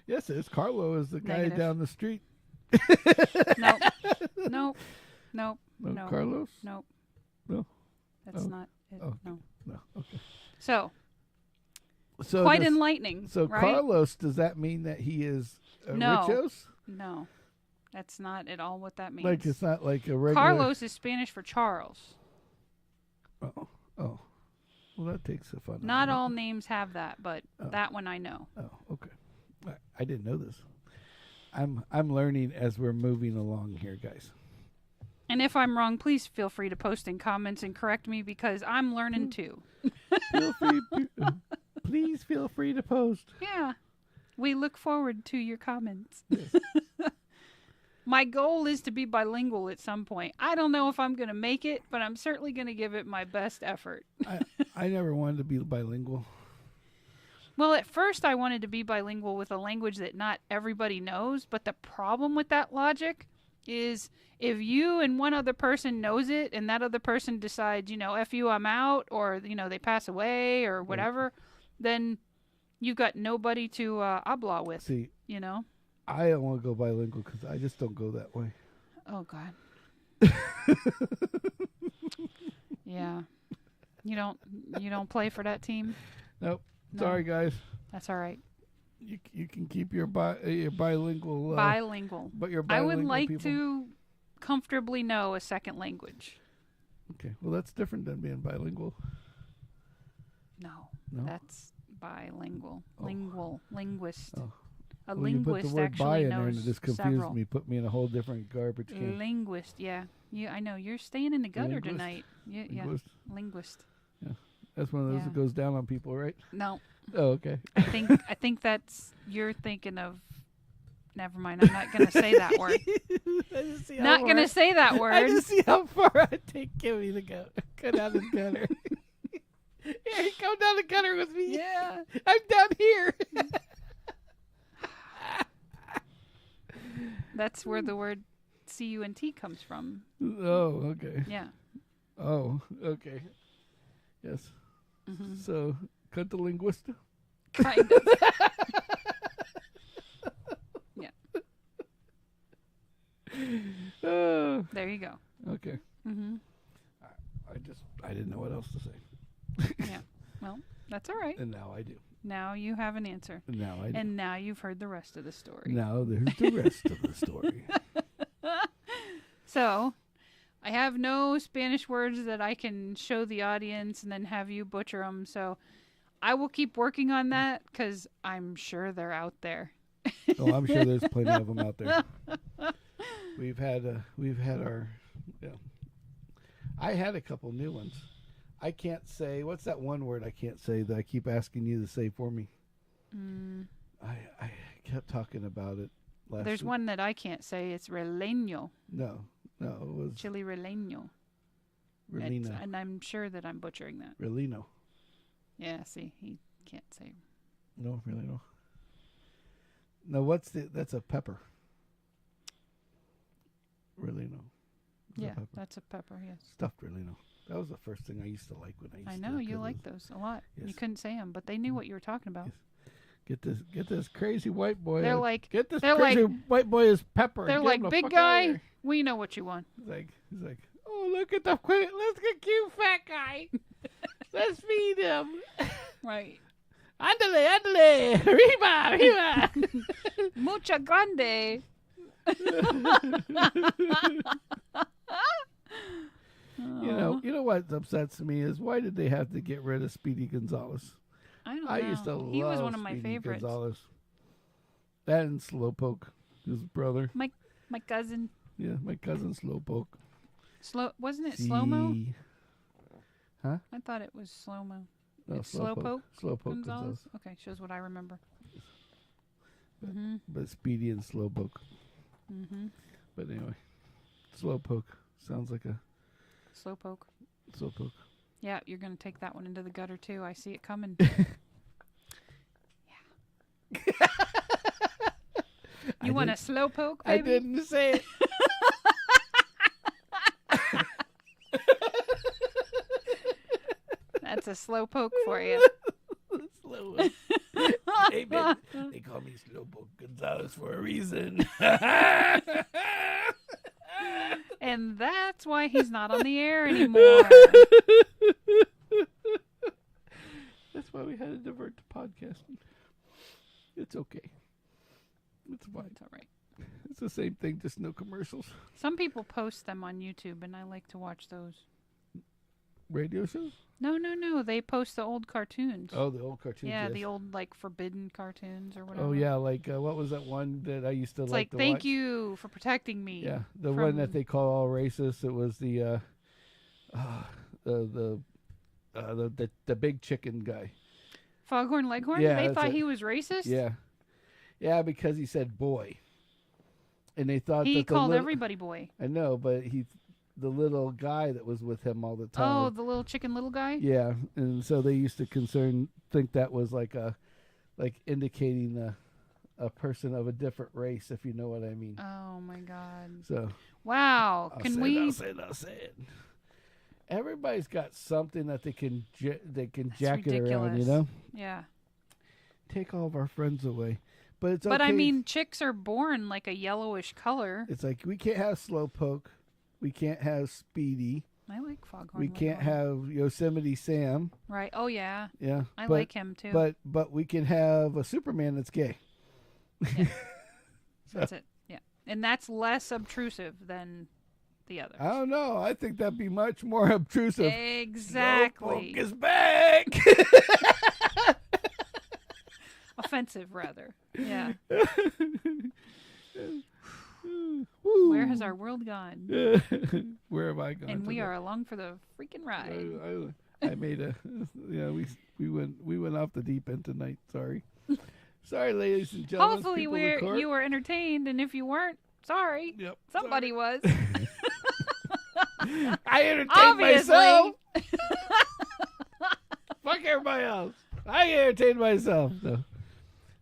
Yes, it is. Carlo is the guy down the street. Nope. No, Carlos? Nope. No. That's not it. Oh. No. Okay. So quite enlightening. So right? Carlos, does that mean that he is No. Richos? No. That's not at all what that means. Like, it's not like a regular... Carlos is Spanish for Charles. Oh. Well, that takes the fun out. Not all names have that, but that one I know. Oh, okay. I didn't know this. I'm learning as we're moving along here, guys. And if I'm wrong, please feel free to post in comments and correct me, because I'm learning too. Please feel free to post. Yeah. We look forward to your comments. Yes. My goal is to be bilingual at some point. I don't know if I'm going to make it, but I'm certainly going to give it my best effort. I never wanted to be bilingual. Well, at first I wanted to be bilingual with a language that not everybody knows, but the problem with that logic is if you and one other person knows it and that other person decides, F you, I'm out, or, they pass away or whatever, then you've got nobody to habla with, See, I don't want to go bilingual because I just don't go that way. Oh, God. Yeah. You don't play for that team? Nope. No. Sorry, guys. That's all right. You can keep your bilingual. Bilingual. But your I bilingual would like people. to comfortably know a second language. Okay. Well, that's different than being bilingual. No. No? That's bilingual. Oh. Linguist. Oh. A Well, you put linguist the word actually bi in knows there and it just confused several. me. Put me in a whole different garbage can. Linguist, yeah. I know. You're staying in the gutter Linguist. tonight. Yeah. Linguist. Linguist. That's one of those that goes down on people, right? No. Oh, okay. I think that's you're thinking of. Never mind. I'm not gonna say that word. Not gonna say that word. I just see how far I take Kimmy to go down the gutter. Yeah, come down the gutter with me. Yeah. I'm down here. That's where the word C-U-N-T comes from. Oh, okay. Yeah. Oh, okay. Yes. Mm-hmm. So, cut the linguist. Kind of. Yeah. There you go. Okay. Mm-hmm. I didn't know what else to say. Yeah. Well, that's all right. And now I do. Now you have an answer. Now I do. And now you've heard the rest of the story. Now there's the rest of the story. So, I have no Spanish words that I can show the audience and then have you butcher them. So, I will keep working on that because I'm sure they're out there. Oh, I'm sure there's plenty of them out there. we've had our. Yeah. I had a couple new ones. I can't say what's that one word I can't say that I keep asking you to say for me. I kept talking about it last. There's week. one that I can't say. It's releño. No, it was Chili releño. Relino. And I'm sure that I'm butchering that. Relino. Yeah, see, he can't say. No, Relino. No, that's a pepper. Relino. Yeah, that's a pepper, yes. Stuffed Relino. That was the first thing I used to like when I used to. I know, you like those a lot. Yes. You couldn't say them, but they knew what you were talking about. Yes. Get this crazy white boy. They're like, get this crazy white boy is pepper. They're like, big guy, we know what you want. He's like, oh, look at cute fat guy. Let's feed him. Right. Ándale, arriba. Mucha grande. You know what upsets me is why did they have to get rid of Speedy Gonzalez? I don't know. I used to love he was one of my Speedy favorites. Gonzalez. That and Slowpoke, his brother. My cousin. Yeah, my cousin Slowpoke. Wasn't it slow-mo? Huh? I thought it was slow-mo. No, It's Slowpoke? Slowpoke Gonzalez? Gonzalez. Okay, shows what I remember. But Speedy and Slowpoke. But anyway, Slowpoke sounds like a Slowpoke. Slowpoke. Yeah, you're going to take that one into the gutter, too. I see it coming. You want a slowpoke, baby? I didn't say it. That's a slowpoke for you. Slow. Hey, man, they call me Slowpoke Gonzalez for a reason. And that's why he's not on the air anymore. That's why we had to divert to podcasting. It's okay. It's fine. It's all right. It's the same thing, just no commercials. Some people post them on YouTube, and I like to watch those. Radio shows? No. They post the old cartoons. Oh, the old cartoons. Yeah, yes. the old, like, forbidden cartoons or whatever. Oh, yeah, like, what was that one that I used to It's like like, to thank watch? you for protecting me. Yeah, the one that they call all racist. It was the big chicken guy. Foghorn Leghorn? Yeah, They that's thought it. he was racist? Yeah, because he said boy, and they thought He that called everybody boy. I know, but the little guy that was with him all the time. Oh, the little chicken little guy? Yeah, and so they used to think that was like indicating a person of a different race, if you know what I mean. Oh my God! So wow, I'll say it. Everybody's got something that they can jack it around, you know. Yeah. Take all of our friends away, but it's okay. But I mean, chicks are born like a yellowish color. It's like we can't have Slowpoke, we can't have Speedy. I like Foghorn. We can't have Yosemite Sam. Right. Oh yeah. Yeah. I like him too. But we can have a Superman that's gay. Yeah. That's it. Yeah. And that's less obtrusive than the others. I don't know. I think that'd be much more obtrusive. Exactly. Slowpoke is back. Offensive, rather. Yeah. Where has our world gone? Where have I gone? And we are along for the freaking ride. I made a. Yeah, we went off the deep end tonight. Sorry, ladies and gentlemen. Hopefully, you were entertained, and if you weren't, sorry. Yep. Somebody was. I entertained Obviously. myself. Fuck everybody else. I entertained myself.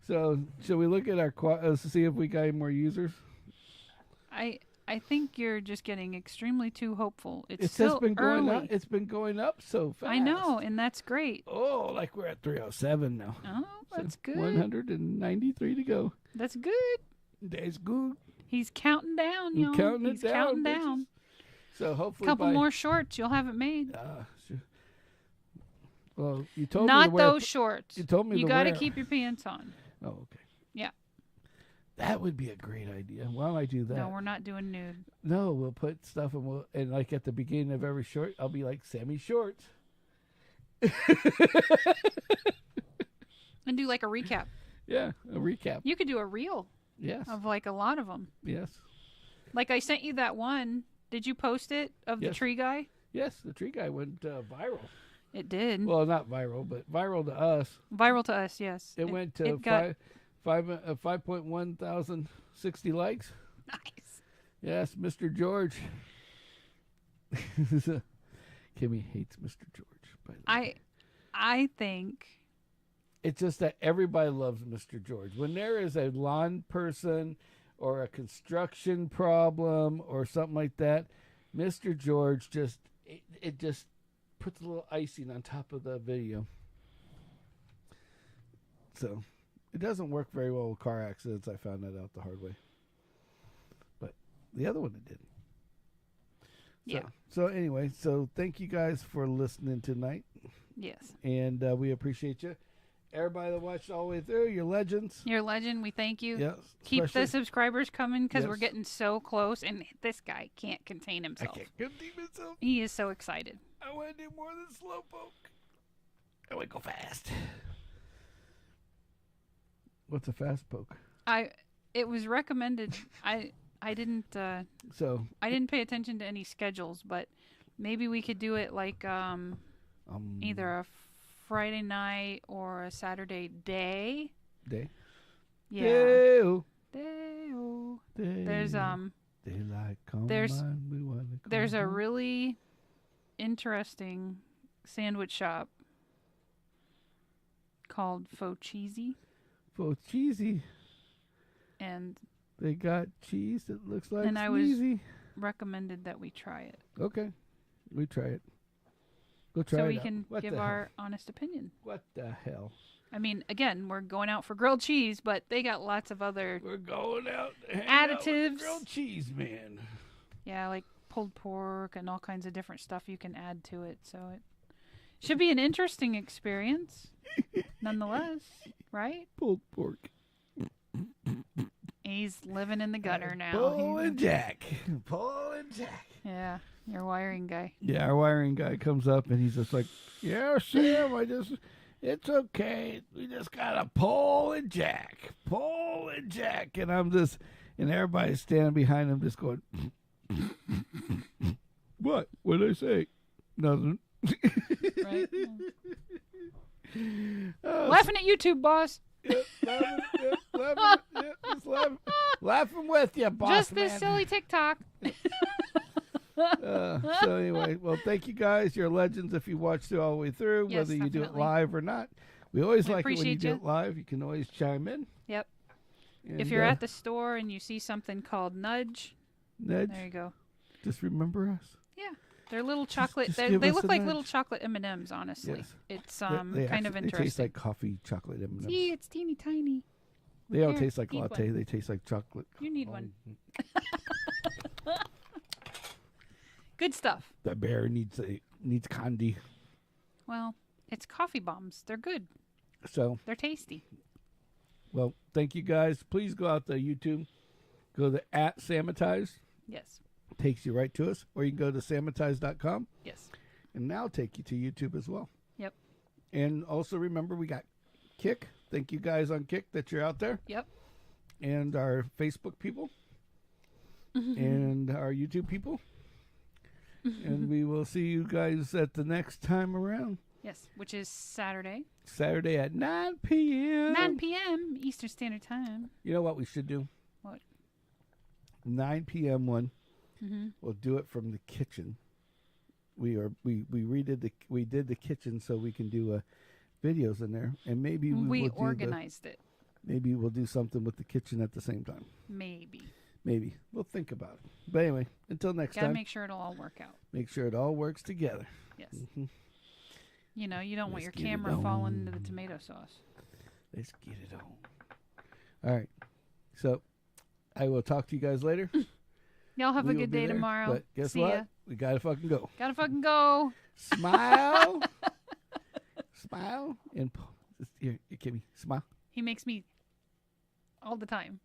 So, shall we look at our see if we got any more users? I think you're just getting extremely too hopeful. It's just still been going early. up. It's been going up so fast. I know, and that's great. Oh, like we're at 307 now. Oh, that's good. 193 to go. That's good. That's good. He's counting down, He's y'all. counting it He's down. counting bitches. down. So hopefully, A couple more shorts, you'll have it made. Sure. Well, you told me Not to wear those shorts. You told me you to got to wear. keep your pants on. Oh, okay. Yeah. That would be a great idea. Why don't I do that? No, we're not doing nude. No, we'll put stuff and like at the beginning of every short, I'll be like Sammy Shorts. And do like a recap. Yeah, a recap. You could do a reel Yes. of like a lot of them. Yes. Like I sent you that one. Did you post it of the Yes. tree guy? Yes, the tree guy went viral. It did. Well, not viral, but viral to us. Viral to us, yes. It went to it got 5.1 thousand 60 likes. nice. Yes, Mr. George. Kimmy hates Mr. George. By the way. I think It's just that everybody loves Mr. George. When there is a lawn person or a construction problem or something like that, Mr. George just it just puts a little icing on top of the video. So it doesn't work very well with car accidents. I found that out the hard way. But the other one it did. yeah. So anyway, so thank you guys for listening tonight. Yes. And we appreciate you. Everybody that watched all the way through, you're legends. You're a legend. We thank you. Yes. Keep especially- the subscribers coming because we're Yes. getting so close, and this guy can't contain I himself. can't contain myself. He is so excited. I want to do more than slowpoke. I want to go fast. What's a fast poke? It was recommended. I didn't So pay attention to any schedules, but maybe we could do it like either a Friday night or a Saturday day. day. Yeah. Day-o, Day-o. day. There's Daylight come there's- on, we wanna come there's a home. really interesting sandwich shop called Faux Cheesy, For cheesy. and They got cheese that looks like And I was- sneezy. recommended that we try it Okay, we try it. Go try so it we out. can What give the our hell? honest opinion. What the hell? I mean, again, we're going out for grilled cheese, but they got lots of other, We're going out to hang out with the Additives. grilled cheese man. yeah, like pulled pork and all kinds of different stuff you can add to it. So it should be an interesting experience, nonetheless, right? Pulled pork. He's living in the gutter now. Paul and Jack. Paul and Jack. Yeah, your wiring guy. Yeah, our wiring guy comes up and he's just like, "Yeah, Sam, it's okay. We just got a Paul and Jack. Paul and Jack." And and everybody's standing behind him just going, "What? What did I say? Nothing." Right? Oh, Laughing at YouTube, boss. yeah, laughing with you, boss Just this man. silly TikTok. So anyway, well, thank you guys. You're legends if you watch it all the way through, Yes, whether you do it definitely. live or not. We always We like it when you appreciate do you. it live. You can always chime in. Yep. And, If you're at the store and you see something called Nudge, Nudge, there you go. just remember us. Yeah, they're little chocolate. just They give us look a like nudge. little chocolate M&Ms. Honestly, Yes. it's They kind of actually- interesting. They taste like coffee chocolate M&Ms. See, it's teeny tiny. They don't Here, taste like eat latte. one. They taste like chocolate. You need one. Good stuff. The bear needs candy. Well, it's coffee bombs. They're good. So, They're tasty. well, thank you guys. Please go out to YouTube. Go to @Sammitized. Yes. Takes you right to us. Or you can go to sammitized.com. Yes. And now take you to YouTube as well. Yep. And also remember, we got Kick. Thank you guys on Kick that you're out there. Yep. And our Facebook people. And our YouTube people. And we will see you guys at the next time around. Yes, which is Saturday, Saturday at 9 p.m. 9 p.m. Eastern Standard Time. You know what we should do? What? 9 p.m. one. Mm-hmm. We'll do it from the kitchen. We did the kitchen so we can do videos in there, and maybe We will do organized it. maybe we'll do something with the kitchen at the same time. Maybe. Maybe we'll think about it. But anyway, until next Gotta time, make sure it'll all work out. make sure it all works together. Yes. Mhm. You know, you don't want your Let's get it camera falling on. into the tomato sauce. Let's get it on. All right. So I will talk to you guys later. Y'all have We a will good be day there, tomorrow. But guess See what? ya. We gotta fucking go. Gotta fucking go. Smile. Smile. And here, Kimmy, smile. He makes me all the time.